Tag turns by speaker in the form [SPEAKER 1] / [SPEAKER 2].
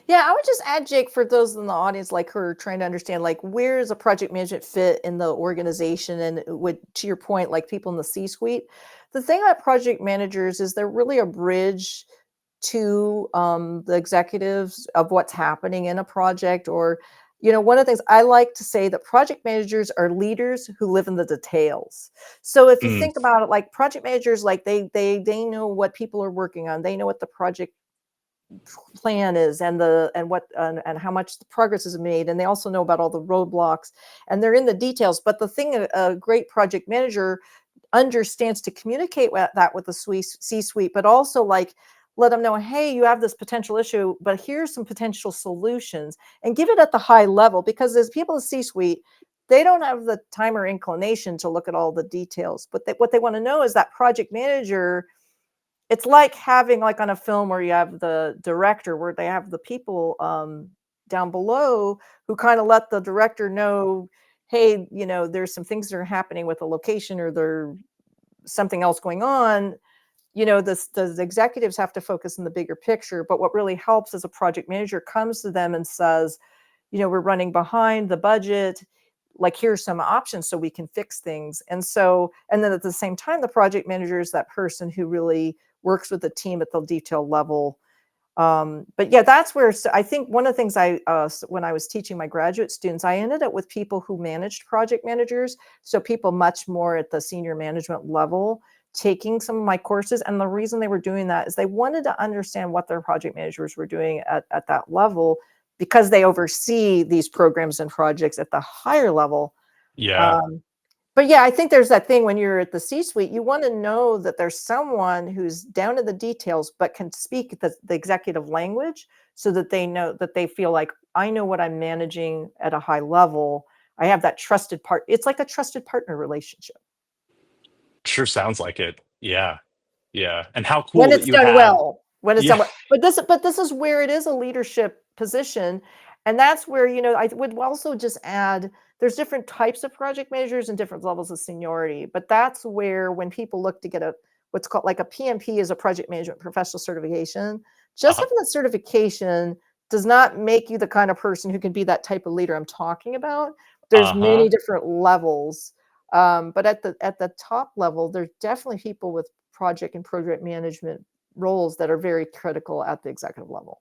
[SPEAKER 1] Yeah, I would just add, Jake, for those in the audience like who are trying to understand, like, where does a project management fit in the organization? And would, to your point, like people in the C-suite, the thing about project managers is they're really a bridge to the executives of what's happening in a project. Or, one of the things I like to say, that project managers are leaders who live in the details. So if you
[SPEAKER 2] Mm,
[SPEAKER 1] think about it, like project managers, like they know what people are working on, they know what the project plan is, and and how much the progress is made, and they also know about all the roadblocks, and they're in the details. But the thing a great project manager understands to communicate that with the C-suite, but also like let them know, hey, you have this potential issue, but here's some potential solutions, and give it at the high level, because as people in C-suite, they don't have the time or inclination to look at all the details. But what they want to know is that project manager, it's like having, like on a film where you have the director, where they have the people down below who kind of let the director know, hey, there's some things that are happening with the location, or there's something else going on. The executives have to focus on the bigger picture. But what really helps is a project manager comes to them and says, we're running behind the budget. Like, here's some options so we can fix things. And then at the same time, the project manager is that person who really works with the team at the detail level. But yeah, that's where I think one of the things when I was teaching my graduate students, I ended up with people who managed project managers. So people much more at the senior management level taking some of my courses. And the reason they were doing that is they wanted to understand what their project managers were doing at that level, because they oversee these programs and projects at the higher level.
[SPEAKER 2] yeah,
[SPEAKER 1] Um, but yeah, I think there's that thing when you're at the C-suite, you want to know that there's someone who's down to the details, but can speak the executive language, so that they know, that they feel like, I know what I'm managing at a high level. I have that trusted part. It's like a trusted partner relationship
[SPEAKER 2] sure sounds like it. Yeah, yeah. And how
[SPEAKER 1] when
[SPEAKER 2] cool that
[SPEAKER 1] it's
[SPEAKER 2] you
[SPEAKER 1] done
[SPEAKER 2] have.
[SPEAKER 1] well. When it's
[SPEAKER 2] Yeah.
[SPEAKER 1] done well. But this is where it is a leadership position, and that's where, I would also just add, there's different types of project managers and different levels of seniority. But that's where, when people look to get what's called like a PMP, is a project management professional certification. Just
[SPEAKER 2] Uh-huh.
[SPEAKER 1] having that certification does not make you the kind of person who can be that type of leader I'm talking about. There's
[SPEAKER 2] Uh-huh.
[SPEAKER 1] many different levels. But at the top level, there's definitely people with project and project management roles that are very critical at the executive level.